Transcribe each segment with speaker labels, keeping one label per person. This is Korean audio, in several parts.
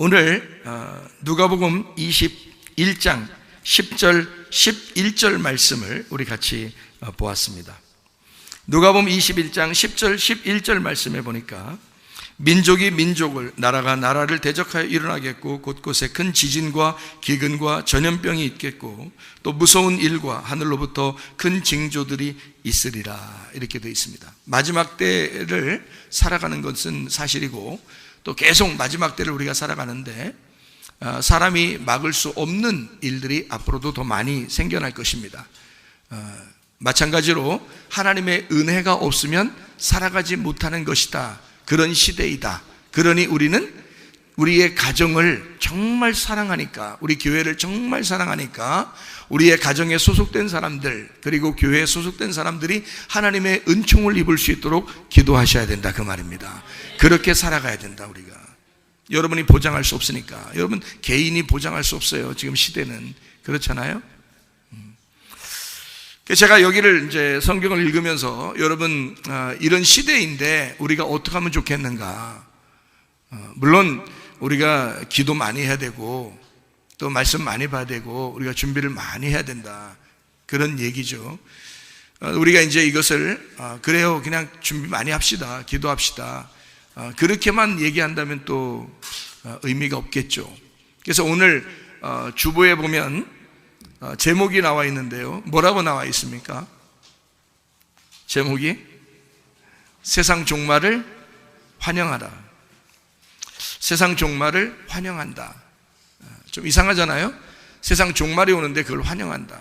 Speaker 1: 오늘 누가복음 21장 10절 11절 말씀을 우리 같이 보았습니다. 누가복음 21장 10절 11절 말씀에 보니까 민족이 민족을, 나라가 나라를 대적하여 일어나겠고 곳곳에 큰 지진과 기근과 전염병이 있겠고 또 무서운 일과 하늘로부터 큰 징조들이 있으리라, 이렇게 되어 있습니다. 마지막 때를 살아가는 것은 사실이고 또 계속 마지막 때를 우리가 살아가는데 사람이 막을 수 없는 일들이 앞으로도 더 많이 생겨날 것입니다. 마찬가지로 하나님의 은혜가 없으면 살아가지 못하는 것이다, 그런 시대이다. 그러니 우리는 우리의 가정을 정말 사랑하니까, 우리 교회를 정말 사랑하니까 우리의 가정에 소속된 사람들, 그리고 교회에 소속된 사람들이 하나님의 은총을 입을 수 있도록 기도하셔야 된다, 그 말입니다. 그렇게 살아가야 된다. 우리가, 여러분이 보장할 수 없으니까. 여러분 개인이 보장할 수 없어요. 지금 시대는 그렇잖아요. 제가 여기를 이제 성경을 읽으면서 여러분, 이런 시대인데 우리가 어떻게 하면 좋겠는가. 물론 우리가 기도 많이 해야 되고 또 말씀 많이 봐야 되고 우리가 준비를 많이 해야 된다, 그런 얘기죠. 우리가 이제 이것을 그래요, 그냥 준비 많이 합시다, 기도합시다, 그렇게만 얘기한다면 또 의미가 없겠죠. 그래서 오늘 주보에 보면 제목이 나와 있는데요, 뭐라고 나와 있습니까? 제목이 세상 종말을 환영하라. 세상 종말을 환영한다. 좀 이상하잖아요. 세상 종말이 오는데 그걸 환영한다.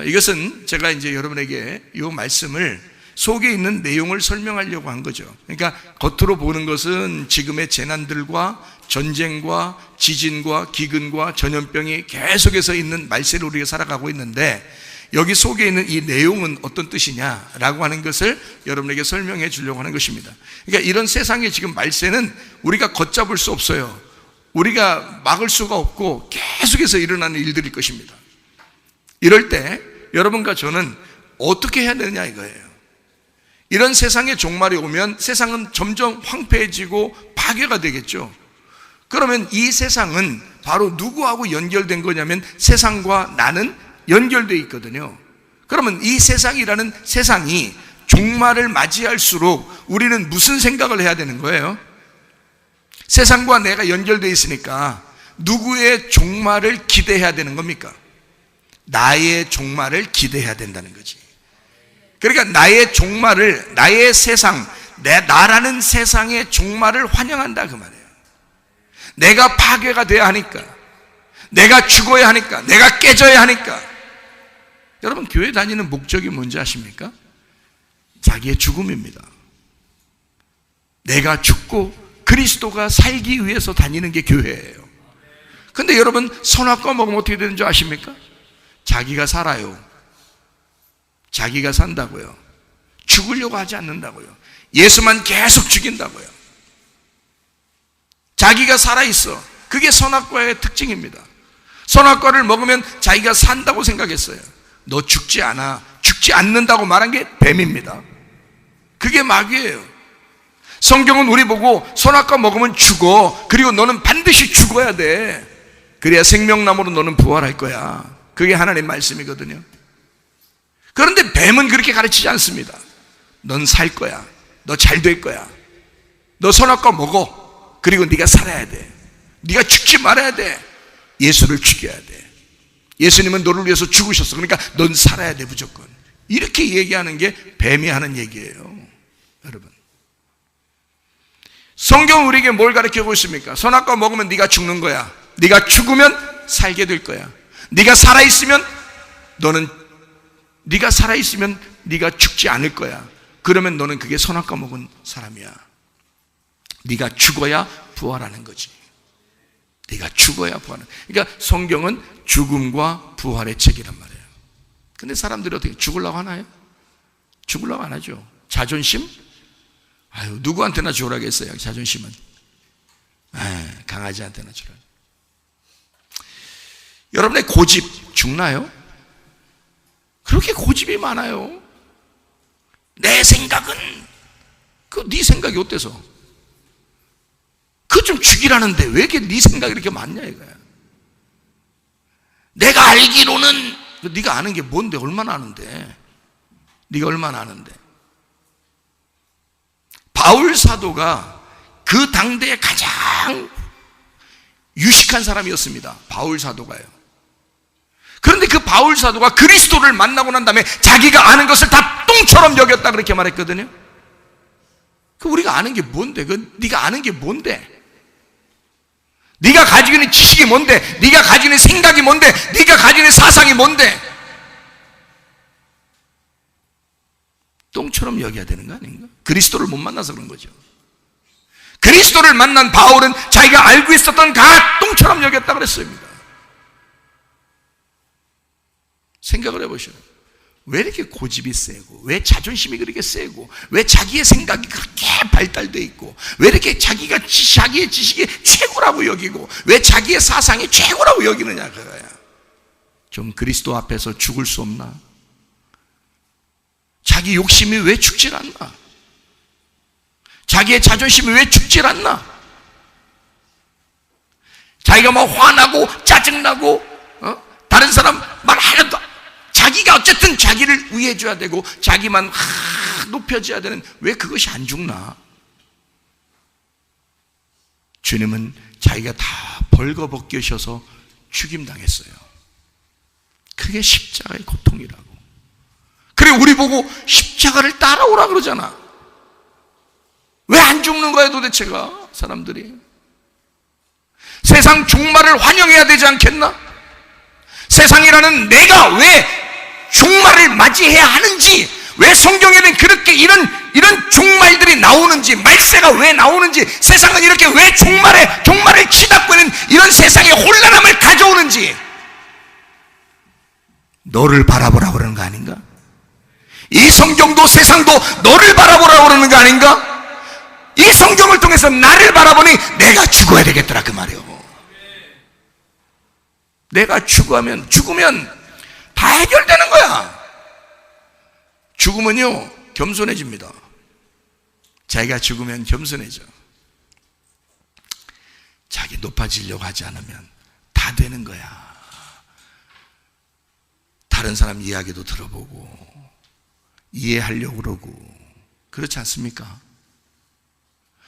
Speaker 1: 이것은 제가 이제 여러분에게 이 말씀을 속에 있는 내용을 설명하려고 한 거죠. 그러니까 겉으로 보는 것은 지금의 재난들과 전쟁과 지진과 기근과 전염병이 계속해서 있는 말세를 우리가 살아가고 있는데, 여기 속에 있는 이 내용은 어떤 뜻이냐라고 하는 것을 여러분에게 설명해 주려고 하는 것입니다. 그러니까 이런 세상의 지금 말세는 우리가 걷잡을 수 없어요. 우리가 막을 수가 없고 계속해서 일어나는 일들일 것입니다. 이럴 때 여러분과 저는 어떻게 해야 되느냐 이거예요. 이런 세상의 종말이 오면 세상은 점점 황폐해지고 파괴가 되겠죠. 그러면 이 세상은 바로 누구하고 연결된 거냐면 세상과 나는 연결되어 있거든요. 그러면 이 세상이라는 세상이 종말을 맞이할수록 우리는 무슨 생각을 해야 되는 거예요? 세상과 내가 연결되어 있으니까 누구의 종말을 기대해야 되는 겁니까? 나의 종말을 기대해야 된다는 거지. 그러니까 나의 종말을, 나의 세상, 나라는 세상의 종말을 환영한다, 그 말이에요. 내가 파괴가 돼야 하니까, 내가 죽어야 하니까, 내가 깨져야 하니까. 여러분, 교회 다니는 목적이 뭔지 아십니까? 자기의 죽음입니다. 내가 죽고 그리스도가 살기 위해서 다니는 게 교회예요. 근데 여러분, 선악과 먹으면 어떻게 되는 줄 아십니까? 자기가 살아요. 자기가 산다고요. 죽으려고 하지 않는다고요. 예수만 계속 죽인다고요. 자기가 살아있어. 그게 선악과의 특징입니다. 선악과를 먹으면 자기가 산다고 생각했어요. 너 죽지 않아, 죽지 않는다고 말한 게 뱀입니다. 그게 마귀예요. 성경은 우리 보고 선악과 먹으면 죽어, 그리고 너는 반드시 죽어야 돼, 그래야 생명나무로 너는 부활할 거야. 그게 하나님의 말씀이거든요. 그런데 뱀은 그렇게 가르치지 않습니다. 넌 살 거야, 너 잘 될 거야, 너 선악과 먹어, 그리고 네가 살아야 돼, 네가 죽지 말아야 돼, 예수를 죽여야 돼, 예수님은 너를 위해서 죽으셨어, 그러니까 넌 살아야 돼 무조건. 이렇게 얘기하는 게 뱀이 하는 얘기예요. 여러분, 성경은 우리에게 뭘 가르치고 있습니까? 선악과 먹으면 네가 죽는 거야, 네가 죽으면 살게 될 거야, 네가 살아있으면 네가 살아있으면 네가 죽지 않을 거야. 그러면 너는 그게 선악과 먹은 사람이야. 네가 죽어야 부활하는 거지. 네가 죽어야 부활하는. 그러니까 성경은 죽음과 부활의 책이란 말이에요. 근데 사람들이 어떻게 죽으려고 하나요? 죽으려고 안 하죠. 자존심? 아유, 누구한테나 주라겠어요, 자존심은. 강아지한테나 주라. 여러분의 고집 죽나요? 그렇게 고집이 많아요. 내 생각은, 네 생각이 어때서? 그거 좀 죽이라는데 왜 이렇게 네 생각이 이렇게 많냐 이거야. 내가 알기로는, 네가 아는 게 뭔데? 얼마나 아는데? 네가 얼마나 아는데? 바울 사도가 그 당대에 가장 유식한 사람이었습니다. 바울 사도가요. 그런데 그 바울 사도가 그리스도를 만나고 난 다음에 자기가 아는 것을 다 똥처럼 여겼다 그렇게 말했거든요. 그 우리가 아는 게 뭔데? 그 네가 아는 게 뭔데? 네가 가지고 있는 지식이 뭔데? 네가 가지고 있는 생각이 뭔데? 네가 가지고 있는 사상이 뭔데? 똥처럼 여겨야 되는 거 아닌가? 그리스도를 못 만나서 그런 거죠. 그리스도를 만난 바울은 자기가 알고 있었던 다 똥처럼 여겼다 그랬습니다. 생각을 해보셔요. 왜 이렇게 고집이 세고, 왜 자존심이 그렇게 세고, 왜 자기의 생각이 그렇게 발달되어 있고, 왜 이렇게 자기가 자기의 지식이 최고라고 여기고, 왜 자기의 사상이 최고라고 여기느냐 그거야. 좀 그리스도 앞에서 죽을 수 없나? 자기 욕심이 왜 죽질 않나? 자기의 자존심이 왜 죽질 않나? 자기가 막 화나고 짜증나고 다른 사람 말 하나도, 자기가 어쨌든 자기를 위해줘야 되고 자기만 높여져야 되는, 왜 그것이 안 죽나? 주님은 자기가 다 벌거벗기셔서 죽임당했어요. 그게 십자가의 고통이라고. 그래 우리 보고 십자가를 따라오라 그러잖아. 왜 안 죽는 거야 도대체가? 사람들이 세상 종말을 환영해야 되지 않겠나? 세상이라는 내가 왜 종말을 맞이해야 하는지, 왜 성경에는 그렇게 이런 종말들이 나오는지, 말세가 왜 나오는지, 세상은 이렇게 왜 종말을 치닫고 있는 이런 세상의 혼란함을 가져오는지, 너를 바라보라고 그러는 거 아닌가? 이 성경도 세상도 너를 바라보라고 그러는 거 아닌가? 이 성경을 통해서 나를 바라보니 내가 죽어야 되겠더라 그 말이요. 내가 죽으면 다 해결되는 거야. 죽으면요 겸손해집니다. 자기가 죽으면 겸손해져. 자기 높아지려고 하지 않으면 다 되는 거야. 다른 사람 이야기도 들어보고 이해하려고 그러고, 그렇지 않습니까?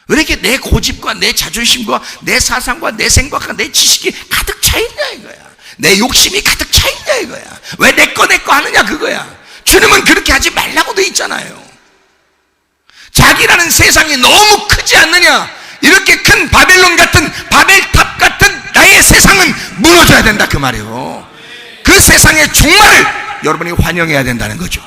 Speaker 1: 왜 이렇게 내 고집과 내 자존심과 내 사상과 내 생각과 내 지식이 가득 차 있냐 이거야. 내 욕심이 가득 차 있냐 이거야. 왜 내 거 하느냐 그거야. 주님은 그렇게 하지 말라고 돼 있잖아요. 자기라는 세상이 너무 크지 않느냐. 이렇게 큰 바벨론 같은, 바벨탑 같은 나의 세상은 무너져야 된다 그 말이에요. 그 세상의 종말을 여러분이 환영해야 된다는 거죠.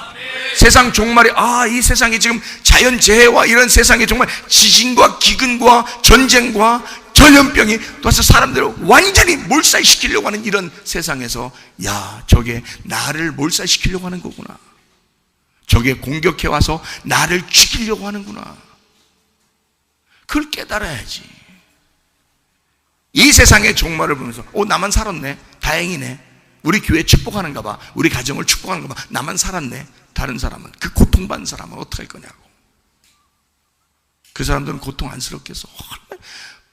Speaker 1: 세상 종말이, 이 세상이 지금 자연재해와 이런 세상에 정말 지진과 기근과 전쟁과 전염병이 와서 사람들을 완전히 몰살시키려고 하는 이런 세상에서, 야, 저게 나를 몰살시키려고 하는 거구나. 저게 공격해와서 나를 죽이려고 하는구나. 그걸 깨달아야지. 이 세상의 종말을 보면서 나만 살았네, 다행이네, 우리 교회 축복하는가 봐, 우리 가정을 축복하는가 봐, 나만 살았네. 다른 사람은, 그 고통받는 사람은 어떻게 할 거냐고. 그 사람들은 고통 안쓰럽겠어.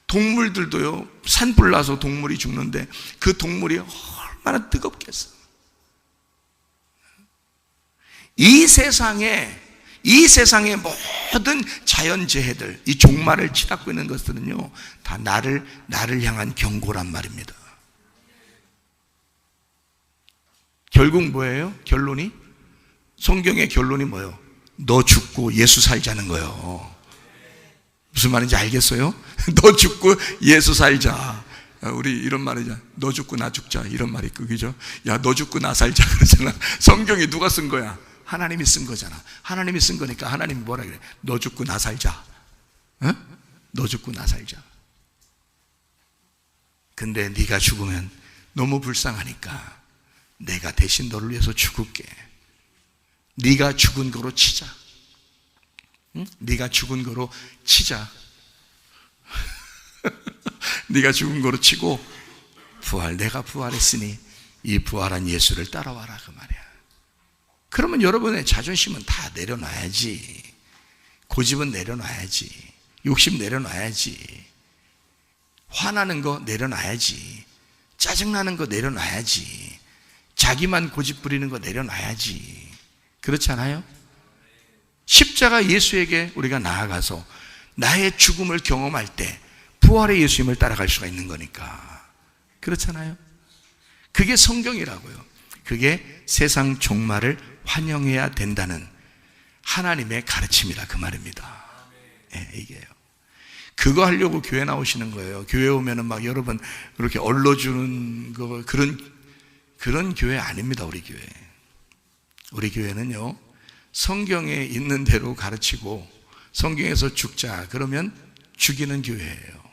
Speaker 1: 동물들도요, 산불 나서 동물이 죽는데 그 동물이 얼마나 뜨겁겠어. 이 세상의 모든 자연재해들, 이 종말을 치닫고 있는 것들은요, 다 나를 향한 경고란 말입니다. 결국 뭐예요? 결론이? 성경의 결론이 뭐예요? 너 죽고 예수 살자는 거예요. 무슨 말인지 알겠어요? 너 죽고 예수 살자. 우리 이런 말이잖아. 너 죽고 나 죽자, 이런 말이 그죠? 야, 너 죽고 나 살자 그러잖아. 성경이 누가 쓴 거야? 하나님이 쓴 거잖아. 하나님이 쓴 거니까 하나님이 뭐라 그래? 너 죽고 나 살자. 너 죽고 나 살자. 근데 네가 죽으면 너무 불쌍하니까 내가 대신 너를 위해서 죽을게. 네가 죽은 거로 치자. 응? 네가 죽은 거로 치자. 네가 죽은 거로 치고 내가 부활했으니 이 부활한 예수를 따라와라 그 말이야. 그러면 여러분의 자존심은 다 내려놔야지. 고집은 내려놔야지. 욕심 내려놔야지. 화나는 거 내려놔야지. 짜증나는 거 내려놔야지. 자기만 고집 부리는 거 내려놔야지. 그렇지 않아요? 십자가 예수에게 우리가 나아가서 나의 죽음을 경험할 때 부활의 예수님을 따라갈 수가 있는 거니까. 그렇잖아요? 그게 성경이라고요. 그게 세상 종말을 환영해야 된다는 하나님의 가르침이라 그 말입니다. 네, 이게요. 그거 하려고 교회 나오시는 거예요. 교회 오면은 막 여러분 그렇게 얼러주는 거 그런 교회 아닙니다. 우리 교회. 우리 교회는요, 성경에 있는 대로 가르치고 성경에서 죽자 그러면 죽이는 교회예요.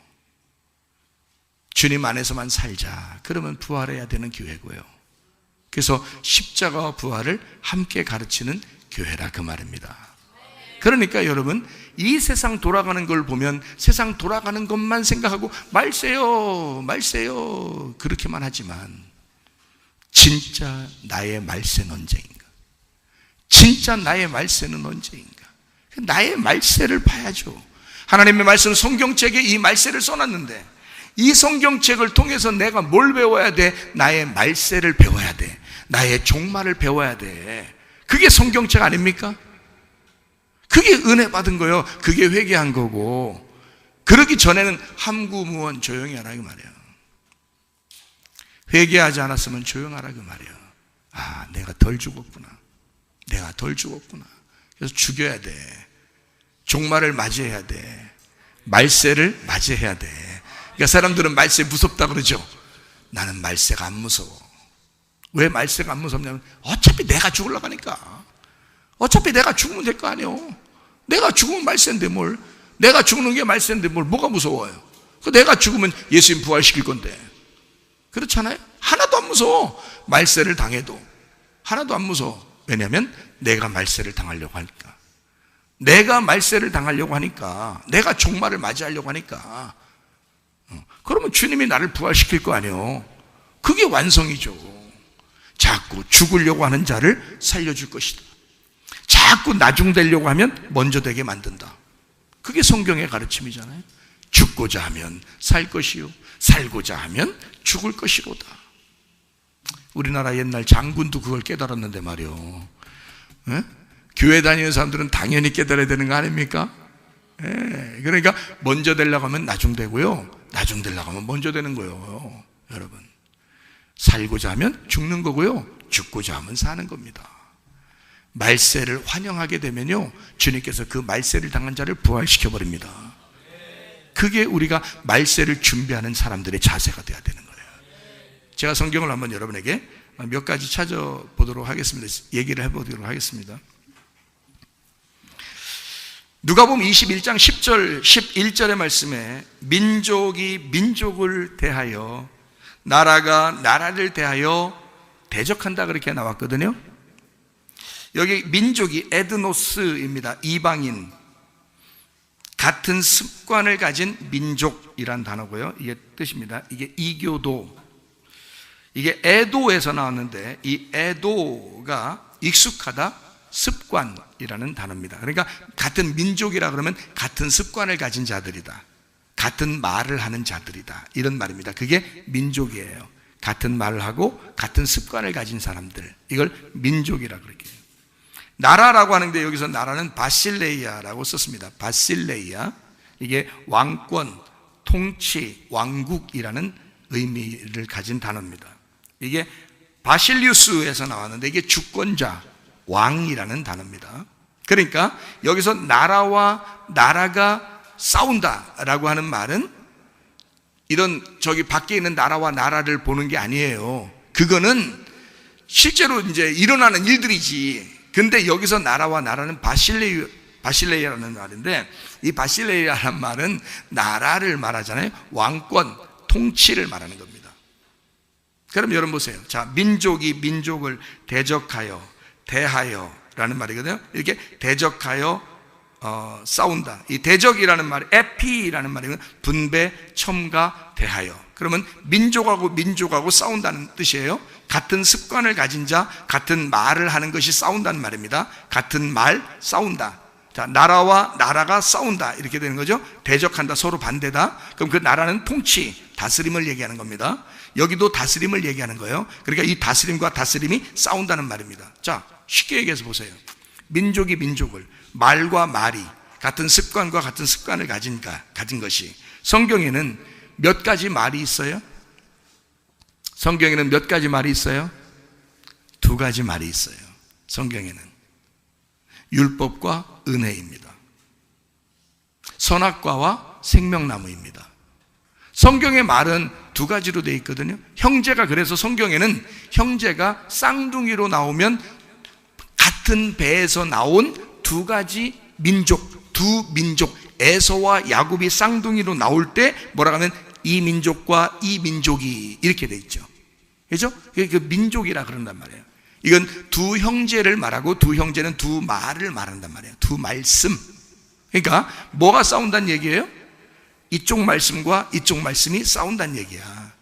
Speaker 1: 주님 안에서만 살자 그러면 부활해야 되는 교회고요. 그래서 십자가와 부활을 함께 가르치는 교회라 그 말입니다. 그러니까 여러분, 이 세상 돌아가는 걸 보면 세상 돌아가는 것만 생각하고 말세요 그렇게만 하지만, 진짜 나의 말세는 언제인가? 진짜 나의 말세는 언제인가? 나의 말세를 봐야죠. 하나님의 말씀은 성경책에 이 말세를 써놨는데, 이 성경책을 통해서 내가 뭘 배워야 돼? 나의 말세를 배워야 돼. 나의 종말을 배워야 돼. 그게 성경책 아닙니까? 그게 은혜 받은 거예요. 그게 회개한 거고. 그러기 전에는 함구무원 조용히 하라 그 말이에요. 회개하지 않았으면 조용하라 그 말이에요. 아, 내가 덜 죽었구나. 내가 덜 죽었구나. 그래서 죽여야 돼. 종말을 맞이해야 돼. 말세를 맞이해야 돼. 그러니까 사람들은 말세 무섭다 그러죠. 나는 말세가 안 무서워. 왜 말세가 안 무섭냐면, 어차피 내가 죽으려고 하니까. 어차피 내가 죽으면 될 거 아니에요. 내가 죽으면 말세인데 뭘. 내가 죽는 게 말세인데 뭘. 뭐가 무서워요? 내가 죽으면 예수님 부활시킬 건데. 그렇잖아요? 하나도 안 무서워. 말세를 당해도 하나도 안 무서워. 왜냐하면 내가 말세를 당하려고 하니까. 내가 말세를 당하려고 하니까. 내가 종말을 맞이하려고 하니까. 그러면 주님이 나를 부활시킬 거 아니에요. 그게 완성이죠. 자꾸 죽으려고 하는 자를 살려줄 것이다. 자꾸 나중되려고 하면 먼저 되게 만든다. 그게 성경의 가르침이잖아요. 죽고자 하면 살 것이요 살고자 하면 죽을 것이로다. 우리나라 옛날 장군도 그걸 깨달았는데 말이요. 에? 교회 다니는 사람들은 당연히 깨달아야 되는 거 아닙니까? 그러니까 먼저 되려고 하면 나중 되고요, 나중 되려고 하면 먼저 되는 거예요. 여러분, 살고자 하면 죽는 거고요, 죽고자 하면 사는 겁니다. 말세를 환영하게 되면요, 주님께서 그 말세를 당한 자를 부활시켜 버립니다. 그게 우리가 말세를 준비하는 사람들의 자세가 돼야 되는 거예요. 제가 성경을 한번 여러분에게 몇 가지 찾아보도록 하겠습니다. 얘기를 해보도록 하겠습니다. 누가복음 21장 10절 11절의 말씀에 민족이 민족을 대하여, 나라가 나라를 대하여 대적한다 그렇게 나왔거든요. 여기 민족이 에드노스입니다. 이방인, 같은 습관을 가진 민족이란 단어고요. 이게 뜻입니다. 이게 이교도, 이게 에도에서 나왔는데, 이 에도가 익숙하다, 습관이라는 단어입니다. 그러니까 같은 민족이라 그러면 같은 습관을 가진 자들이다, 같은 말을 하는 자들이다, 이런 말입니다. 그게 민족이에요. 같은 말을 하고 같은 습관을 가진 사람들, 이걸 민족이라 그렇게 해요. 나라라고 하는데 여기서 나라는 바실레이아라고 썼습니다. 바실레이아, 이게 왕권, 통치, 왕국이라는 의미를 가진 단어입니다. 이게 바실리우스에서 나왔는데 이게 주권자, 왕이라는 단어입니다. 그러니까 여기서 나라와 나라가 싸운다라고 하는 말은 이런 저기 밖에 있는 나라와 나라를 보는 게 아니에요. 그거는 실제로 이제 일어나는 일들이지. 근데 여기서 나라와 나라는 바실레이아라는 말인데, 이 바실레이아라는 말은 나라를 말하잖아요. 왕권, 통치를 말하는 겁니다. 그럼 여러분 보세요. 자, 민족이 민족을 대적하여, 대하여 라는 말이거든요. 이렇게 대적하여 싸운다. 이 대적이라는 말이 에피라는 말이거든요. 분배, 첨가, 대하여. 그러면 민족하고 민족하고 싸운다는 뜻이에요. 같은 습관을 가진 자, 같은 말을 하는 것이 싸운다는 말입니다. 같은 말, 싸운다. 자, 나라와 나라가 싸운다 이렇게 되는 거죠. 대적한다, 서로 반대다. 그럼 그 나라는 통치, 다스림을 얘기하는 겁니다. 여기도 다스림을 얘기하는 거예요. 그러니까 이 다스림과 다스림이 싸운다는 말입니다. 자, 쉽게 얘기해서 보세요. 민족이 민족을, 말과 말이 같은 습관과 같은 습관을 가진 것이, 성경에는 몇 가지 말이 있어요? 성경에는 몇 가지 말이 있어요? 두 가지 말이 있어요. 성경에는 율법과 은혜입니다. 선악과와 생명나무입니다. 성경의 말은 두 가지로 되어 있거든요. 형제가, 그래서 성경에는 형제가 쌍둥이로 나오면 같은 배에서 나온 두 가지 민족, 두 민족, 에서와 야곱이 쌍둥이로 나올 때 뭐라고 하면 이 민족과 이 민족이 이렇게 되어 있죠. 그렇죠? 그 민족이라 그런단 말이에요. 이건 두 형제를 말하고, 두 형제는 두 말을 말한단 말이에요. 두 말씀. 그러니까 뭐가 싸운다는 얘기예요? 이쪽 말씀과 이쪽 말씀이 싸운다는 얘기야.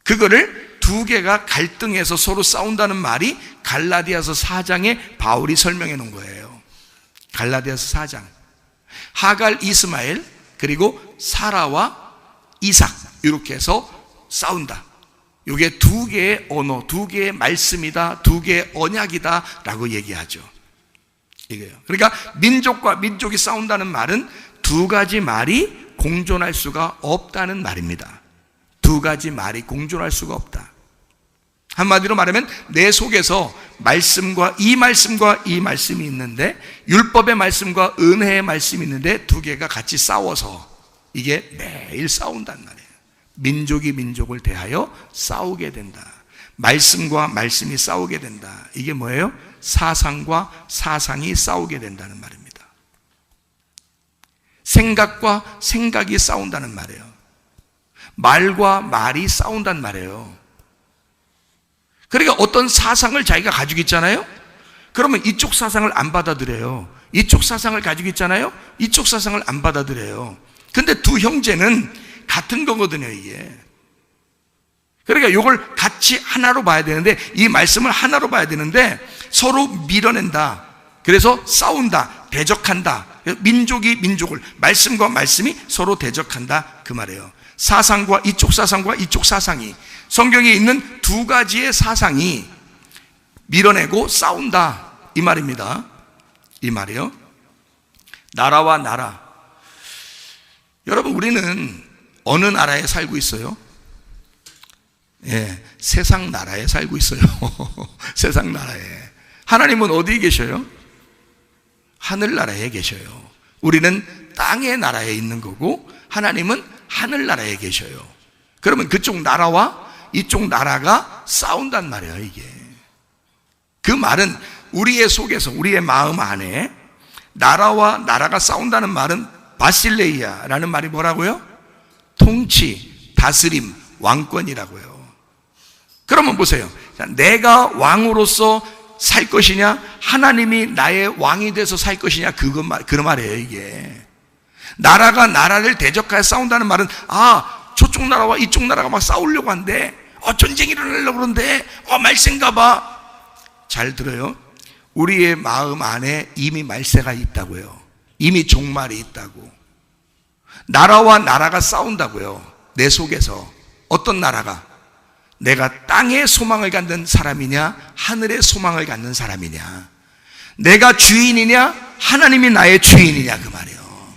Speaker 1: 그거를 두 개가 갈등해서 서로 싸운다는 말이 갈라디아서 4장에 바울이 설명해 놓은 거예요. 갈라디아서 4장. 하갈, 이스마엘, 그리고 사라와 이삭, 이렇게 해서 싸운다. 이게 두 개의 언어, 두 개의 말씀이다, 두 개의 언약이다 라고 얘기하죠. 이게요. 그러니까 민족과 민족이 싸운다는 말은 두 가지 말이 공존할 수가 없다는 말입니다. 두 가지 말이 공존할 수가 없다. 한마디로 말하면 내 속에서 말씀과 이 말씀이 있는데, 율법의 말씀과 은혜의 말씀이 있는데 두 개가 같이 싸워서 이게 매일 싸운단 말이에요. 민족이 민족을 대하여 싸우게 된다. 말씀과 말씀이 싸우게 된다. 이게 뭐예요? 사상과 사상이 싸우게 된다는 말입니다. 생각과 생각이 싸운다는 말이에요. 말과 말이 싸운단 말이에요. 그러니까 어떤 사상을 자기가 가지고 있잖아요. 그러면 이쪽 사상을 안 받아들여요. 이쪽 사상을 가지고 있잖아요. 이쪽 사상을 안 받아들여요. 근데 두 형제는 같은 거거든요, 이게. 그러니까 이걸 같이 하나로 봐야 되는데, 이 말씀을 하나로 봐야 되는데 서로 밀어낸다. 그래서 싸운다, 대적한다. 민족이 민족을, 말씀과 말씀이 서로 대적한다, 그 말이에요. 사상과 이쪽 사상이, 성경에 있는 두 가지의 사상이 밀어내고 싸운다, 이 말입니다. 이 말이요. 나라와 나라. 여러분, 우리는 어느 나라에 살고 있어요? 예, 세상 나라에 살고 있어요. 세상 나라에. 하나님은 어디에 계셔요? 하늘나라에 계셔요. 우리는 땅의 나라에 있는 거고, 하나님은 하늘나라에 계셔요. 그러면 그쪽 나라와 이쪽 나라가 싸운단 말이에요, 이게. 그 말은 우리의 속에서, 우리의 마음 안에 나라와 나라가 싸운다는 말은 바실레이아라는 말이 뭐라고요? 통치, 다스림, 왕권이라고요. 그러면 보세요. 내가 왕으로서 살 것이냐, 하나님이 나의 왕이 돼서 살 것이냐, 그런 말이에요, 이게. 나라가 나라를 대적하여 싸운다는 말은, 저쪽 나라와 이쪽 나라가 막 싸우려고 한대. 전쟁이 일어나려고 그러는데, 말세인가 봐. 잘 들어요. 우리의 마음 안에 이미 말세가 있다고요. 이미 종말이 있다고. 나라와 나라가 싸운다고요. 내 속에서. 어떤 나라가? 내가 땅의 소망을 갖는 사람이냐, 하늘의 소망을 갖는 사람이냐. 내가 주인이냐, 하나님이 나의 주인이냐, 그 말이에요.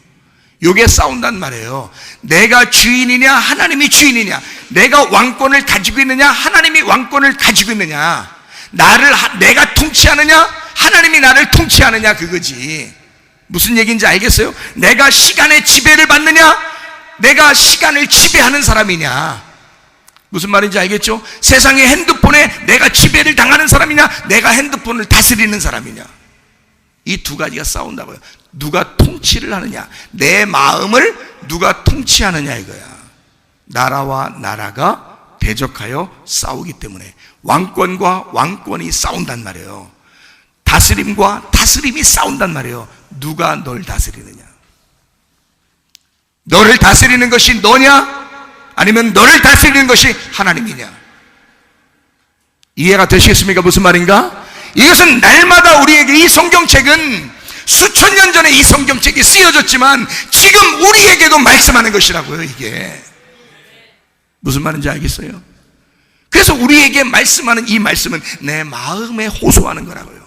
Speaker 1: 요게 싸운단 말이에요. 내가 주인이냐, 하나님이 주인이냐. 내가 왕권을 가지고 있느냐, 하나님이 왕권을 가지고 있느냐. 내가 통치하느냐, 하나님이 나를 통치하느냐, 그거지. 무슨 얘기인지 알겠어요? 내가 시간의 지배를 받느냐, 내가 시간을 지배하는 사람이냐. 무슨 말인지 알겠죠? 세상의 핸드폰에 내가 지배를 당하는 사람이냐, 내가 핸드폰을 다스리는 사람이냐. 이 두 가지가 싸운다고요. 누가 통치를 하느냐, 내 마음을 누가 통치하느냐, 이거야. 나라와 나라가 대적하여 싸우기 때문에 왕권과 왕권이 싸운단 말이에요. 다스림과 다스림이 싸운단 말이에요. 누가 널 다스리느냐. 너를 다스리는 것이 너냐, 아니면 너를 다스리는 것이 하나님이냐. 이해가 되시겠습니까? 무슨 말인가? 이것은 날마다 우리에게, 이 성경책은 수천 년 전에 이 성경책이 쓰여졌지만 지금 우리에게도 말씀하는 것이라고요. 이게 무슨 말인지 알겠어요? 그래서 우리에게 말씀하는 이 말씀은 내 마음에 호소하는 거라고요.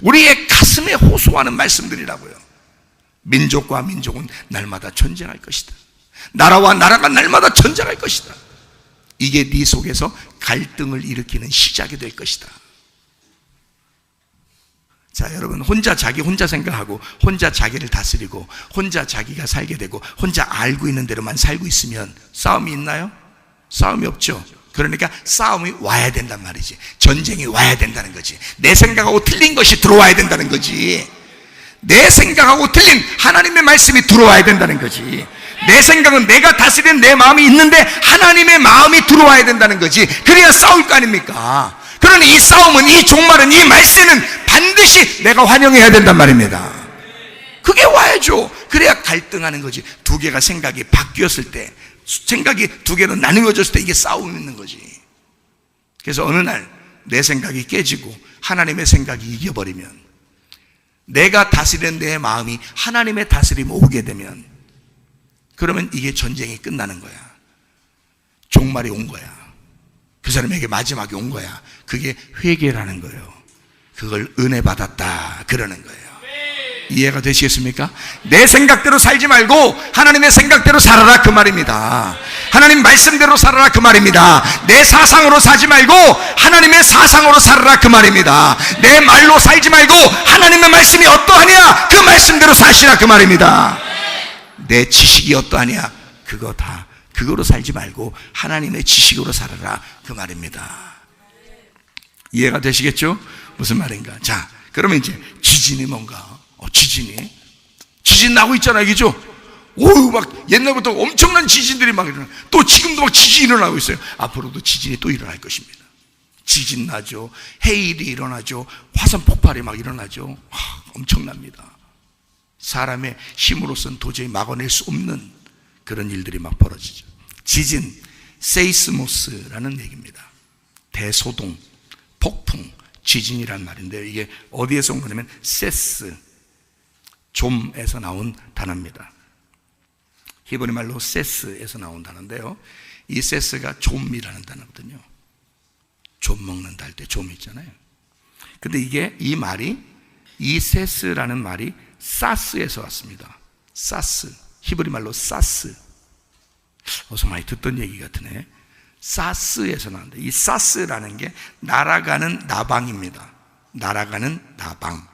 Speaker 1: 우리의 가슴에 호소하는 말씀들이라고요. 민족과 민족은 날마다 전쟁할 것이다. 나라와 나라가 날마다 전쟁할 것이다. 이게 네 속에서 갈등을 일으키는 시작이 될 것이다. 자, 여러분, 혼자 생각하고 혼자 자기를 다스리고 혼자 자기가 살게 되고 혼자 알고 있는 대로만 살고 있으면 싸움이 있나요? 싸움이 없죠. 그러니까 싸움이 와야 된단 말이지. 전쟁이 와야 된다는 거지. 내 생각하고 틀린 것이 들어와야 된다는 거지. 내 생각하고 틀린 하나님의 말씀이 들어와야 된다는 거지. 내 생각은 내가 다스리는 내 마음이 있는데 하나님의 마음이 들어와야 된다는 거지. 그래야 싸울 거 아닙니까? 그러니 이 싸움은, 이 종말은, 이 말세는 반드시 내가 환영해야 된단 말입니다. 그게 와야죠. 그래야 갈등하는 거지. 두 개가 생각이 바뀌었을 때, 생각이 두 개로 나누어졌을 때 이게 싸움이 있는 거지. 그래서 어느 날 내 생각이 깨지고 하나님의 생각이 이겨버리면, 내가 다스리는 내 마음이 하나님의 다스림에 오게 되면, 그러면 이게 전쟁이 끝나는 거야. 종말이 온 거야. 그 사람에게 마지막이 온 거야. 그게 회개라는 거예요. 그걸 은혜 받았다 그러는 거예요. 이해가 되시겠습니까? 내 생각대로 살지 말고 하나님의 생각대로 살아라 그 말입니다. 하나님 말씀대로 살아라 그 말입니다. 내 사상으로 살지 말고 하나님의 사상으로 살아라 그 말입니다. 내 말로 살지 말고 하나님의 말씀이 어떠하냐 그 말씀대로 사시라 그 말입니다. 내 지식이 어떠하냐 그거 다 그거로 살지 말고 하나님의 지식으로 살아라 그 말입니다. 이해가 되시겠죠? 무슨 말인가? 자, 그러면 이제 지진이 뭔가? 지진 나고 있잖아요, 그죠? 오, 막 옛날부터 엄청난 지진들이 막 일어나. 또 지금도 막 지진이 일어나고 있어요. 앞으로도 지진이 또 일어날 것입니다. 지진 나죠. 해일이 일어나죠. 화산 폭발이 막 일어나죠. 엄청납니다. 사람의 힘으로서는 도저히 막아낼 수 없는 그런 일들이 막 벌어지죠. 지진, 세이스모스라는 얘기입니다. 대소동, 폭풍, 지진이란 말인데요. 이게 어디에서 온 거냐면 세스, 좀에서 나온 단어입니다. 히브리 말로 세스에서 나온 단어인데요. 이 세스가 좀이라는 단어거든요. 좀 먹는다 할 때 좀 있잖아요. 근데 이 말이, 이 세스라는 말이 사스에서 왔습니다. 사스, 히브리 말로 사스. 어서 많이 듣던 얘기 같으네. 사스에서 나온다. 이 사스라는 게 날아가는 나방입니다. 날아가는 나방.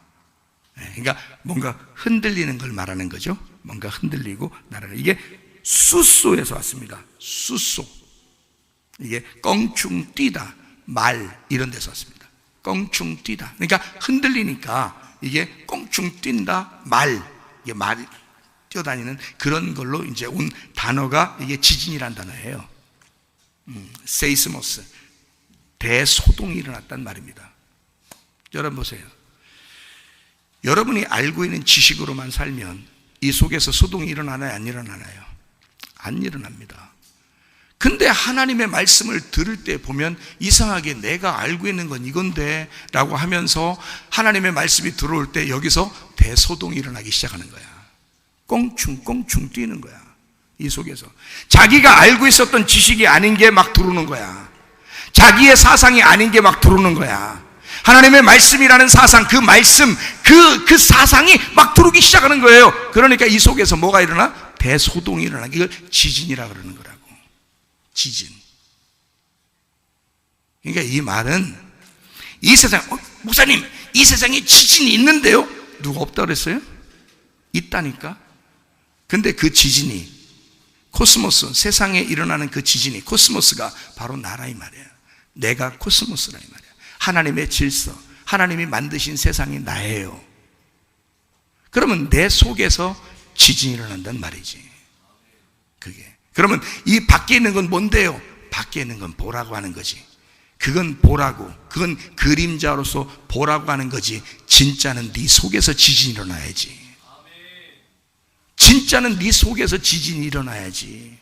Speaker 1: 그러니까 뭔가 흔들리는 걸 말하는 거죠. 뭔가 흔들리고 날아가. 이게 수소에서 왔습니다. 수소. 이게 껑충 뛰다, 말 이런 데서 왔습니다. 껑충 뛰다. 그러니까 흔들리니까 이게 껑충 뛴다, 말. 이게 말이 뛰어다니는 그런 걸로 이제 온 단어가 이게 지진이란 단어예요. 세이스모스. 대소동이 일어났단 말입니다. 여러분 보세요. 여러분이 알고 있는 지식으로만 살면 이 속에서 소동이 일어나나요? 안 일어나나요? 안 일어납니다. 근데 하나님의 말씀을 들을 때 보면 이상하게 내가 알고 있는 건 이건데 라고 하면서 하나님의 말씀이 들어올 때 여기서 대소동이 일어나기 시작하는 거야. 꽁충꽁충 뛰는 거야. 이 속에서 자기가 알고 있었던 지식이 아닌 게 막 들어오는 거야. 자기의 사상이 아닌 게 막 들어오는 거야. 하나님의 말씀이라는 사상, 그 말씀, 그 사상이 막 들어오기 시작하는 거예요. 그러니까 이 속에서 뭐가 일어나? 대소동이 일어나. 이걸 지진이라 그러는 거라고. 지진. 그러니까 이 말은 이 세상, 목사님, 이 세상에 지진이 있는데요? 누가 없다고 그랬어요? 있다니까. 근데 그 지진이, 코스모스, 세상에 일어나는 그 지진이, 코스모스가 바로 나라 이 말이에요. 내가 코스모스라 이 말이에요. 하나님의 질서, 하나님이 만드신 세상이 나예요. 그러면 내 속에서 지진이 일어난단 말이지. 그게. 그러면 이 밖에 있는 건 뭔데요? 밖에 있는 건 보라고 하는 거지. 그건 보라고, 그건 그림자로서 보라고 하는 거지. 진짜는 네 속에서 지진이 일어나야지. 진짜는 네 속에서 지진이 일어나야지.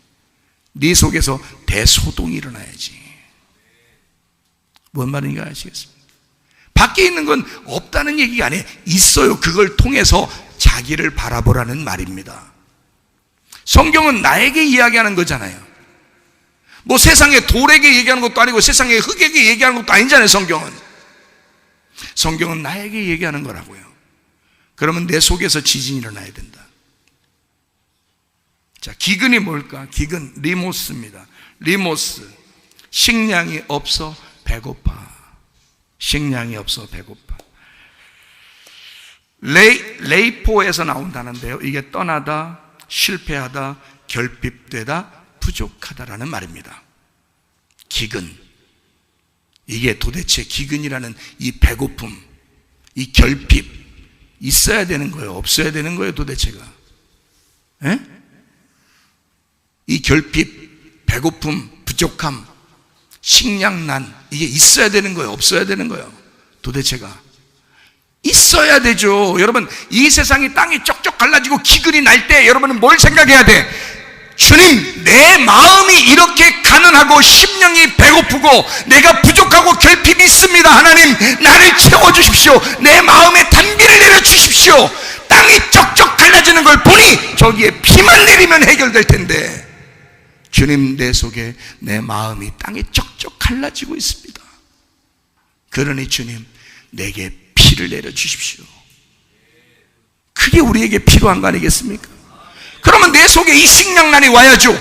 Speaker 1: 네 속에서 대소동이 일어나야지. 뭔 말인가 아시겠습니까? 밖에 있는 건 없다는 얘기가 아니에요. 있어요. 그걸 통해서 자기를 바라보라는 말입니다. 성경은 나에게 이야기하는 거잖아요. 뭐 세상의 돌에게 얘기하는 것도 아니고 세상의 흙에게 얘기하는 것도 아니잖아요. 성경은 나에게 얘기하는 거라고요. 그러면 내 속에서 지진이 일어나야 된다. 자, 기근이 뭘까? 기근, 리모스입니다. 리모스, 식량이 없어 배고파. 식량이 없어 배고파. 레이포에서 나온 단어인데요, 이게 떠나다, 실패하다, 결핍되다, 부족하다라는 말입니다. 기근, 이게 도대체 기근이라는 이 배고픔, 이 결핍, 있어야 되는 거예요? 없어야 되는 거예요? 도대체가? 에? 이 결핍, 배고픔, 부족함, 식량난, 이게 있어야 되는 거예요? 없어야 되는 거예요? 도대체가? 있어야 되죠. 여러분, 이 세상이 땅이 쩍쩍 갈라지고 기근이 날 때 여러분은 뭘 생각해야 돼? 주님, 내 마음이 이렇게 가난하고 심령이 배고프고 내가 부족하고 결핍이 있습니다. 하나님, 나를 채워주십시오. 내 마음에 단비를 내려주십시오. 땅이 쩍쩍 갈라지는 걸 보니 저기에 비만 내리면 해결될 텐데, 주님, 내 속에 내 마음이 땅에 쩍쩍 갈라지고 있습니다. 그러니 주님, 내게 피를 내려주십시오. 그게 우리에게 필요한 거 아니겠습니까? 그러면 내 속에 이 식량난이 와야죠.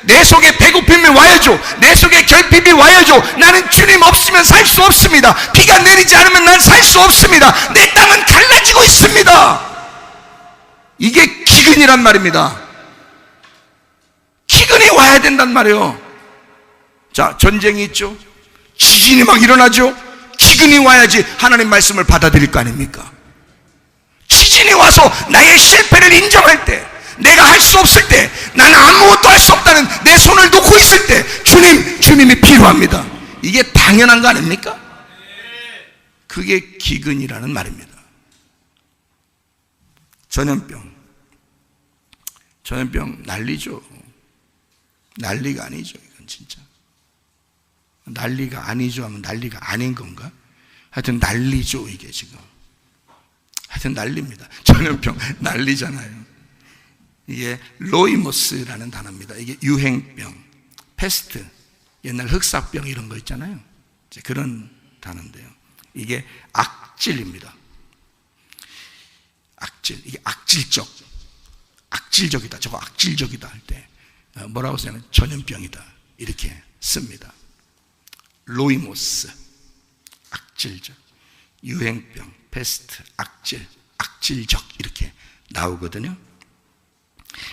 Speaker 1: 내 속에 배고픔이 와야죠. 내 속에 결핍이 와야죠. 나는 주님 없으면 살 수 없습니다. 비가 내리지 않으면 난 살 수 없습니다. 내 땅은 갈라지고 있습니다. 이게 기근이란 말입니다. 기근이 와야 된단 말이에요. 자, 전쟁이 있죠. 지진이 막 일어나죠. 기근이 와야지 하나님 말씀을 받아들일 거 아닙니까? 지진이 와서 나의 실패를 인정할 때, 내가 할 수 없을 때, 나는 아무것도 할 수 없다는 내 손을 놓고 있을 때 주님이 필요합니다. 이게 당연한 거 아닙니까? 그게 기근이라는 말입니다. 전염병 난리죠. 난리가 아니죠. 이건 진짜 난리가 아니죠 하면 난리가 아닌 건가? 하여튼 난리죠. 이게 지금 하여튼 난리입니다. 전염병 난리잖아요. 이게 로이모스라는 단어입니다. 이게 유행병, 패스트, 옛날 흑사병 이런 거 있잖아요. 이제 그런 단어인데요. 이게 악질입니다. 악질, 이게 악질적이다. 저거 악질적이다 할 때 뭐라고 쓰냐면 전염병이다 이렇게 씁니다. 로이모스, 악질적, 유행병, 패스트, 악질적 이렇게 나오거든요.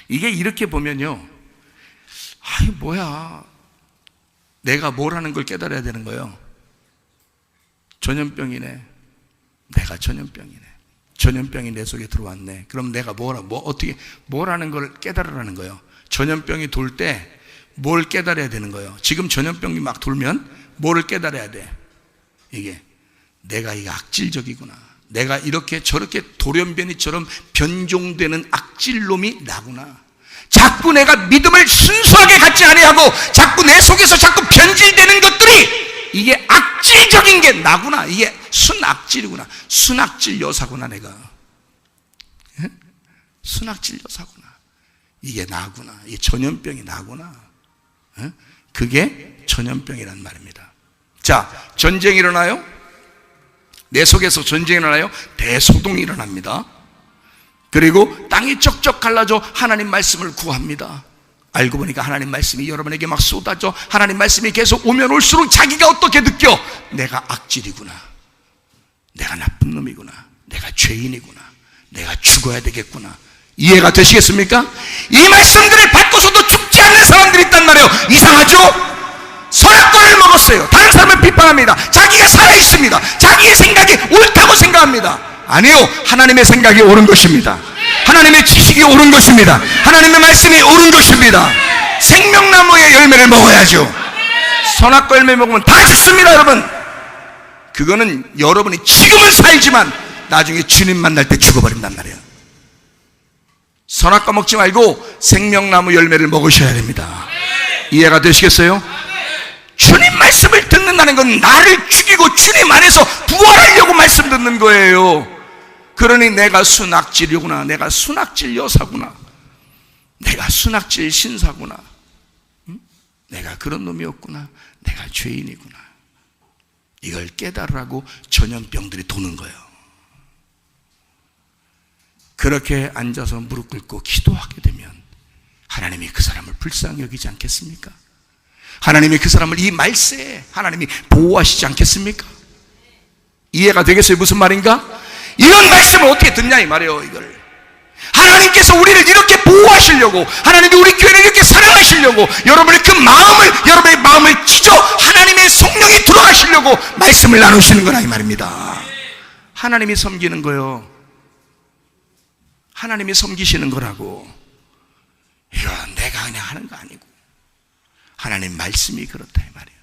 Speaker 1: 이게 이렇게 보면요, 아이 뭐야, 내가 뭘 하는 걸 깨달아야 되는 거예요. 전염병이네. 내가 전염병이네. 전염병이 내 속에 들어왔네. 그럼 내가 뭘 하는 걸 깨달으라는 거예요. 전염병이 돌 때 뭘 깨달아야 되는 거예요. 지금 전염병이 막 돌면 뭐를 깨달아야 돼? 이게 내가 이게 악질적이구나. 내가 이렇게 저렇게 돌연변이처럼 변종되는 악질놈이 나구나. 자꾸 내가 믿음을 순수하게 갖지 아니하고 자꾸 내 속에서 자꾸 변질되는 것들이 이게 악질적인 게 나구나. 이게 순악질이구나. 순악질 여사구나. 내가 순악질 여사구나. 이게 나구나. 이게 전염병이 나구나. 그게 전염병이란 말입니다. 자, 전쟁이 일어나요? 내 속에서 전쟁이 일어나요? 대소동이 일어납니다. 그리고 땅이 쩍쩍 갈라져 하나님 말씀을 구합니다. 알고 보니까 하나님 말씀이 여러분에게 막 쏟아져. 하나님 말씀이 계속 오면 올수록 자기가 어떻게 느껴? 내가 악질이구나. 내가 나쁜 놈이구나. 내가 죄인이구나. 내가 죽어야 되겠구나. 이해가 되시겠습니까? 이 말씀들을 받고서도 죽지 않는 사람들이 있단 말이에요. 이상하죠? 선악과를 먹었어요. 다른 사람을 비판합니다. 자기가 살아있습니다. 자기의 생각이 옳다고 생각합니다. 아니요, 하나님의 생각이 옳은 것입니다. 하나님의 지식이 옳은 것입니다. 하나님의 말씀이 옳은 것입니다. 생명나무의 열매를 먹어야죠. 선악과 열매 먹으면 다 죽습니다. 여러분, 그거는 여러분이 지금은 살지만 나중에 주님 만날 때 죽어버린단 말이에요. 선악과 먹지 말고 생명나무 열매를 먹으셔야 됩니다. 이해가 되시겠어요? 주님 말씀을 듣는 듣는다는 건 나를 죽이고 주님 안에서 부활하려고 말씀 듣는 거예요. 그러니 내가 순악질이구나, 내가 순악질 여사구나, 내가 순악질 신사구나, 내가 그런 놈이었구나, 내가 죄인이구나, 이걸 깨달으라고 전염병들이 도는 거예요. 그렇게 앉아서 무릎 꿇고 기도하게 되면 하나님이 그 사람을 불쌍히 여기지 않겠습니까? 하나님이 그 사람을 이 말세에 하나님이 보호하시지 않겠습니까? 이해가 되겠어요? 무슨 말인가? 이런 말씀을 어떻게 듣냐 이 말이에요. 이걸 하나님께서 우리를 이렇게 보호하시려고, 하나님이 우리 교회를 이렇게 사랑하시려고, 여러분의 그 마음을, 여러분의 마음을 찢어 하나님의 성령이 들어가시려고 말씀을 나누시는 거라 이 말입니다. 하나님이 섬기는 거요, 하나님이 섬기시는 거라고. 이거 내가 그냥 하는 거 아니고 하나님 말씀이 그렇다 이 말이에요.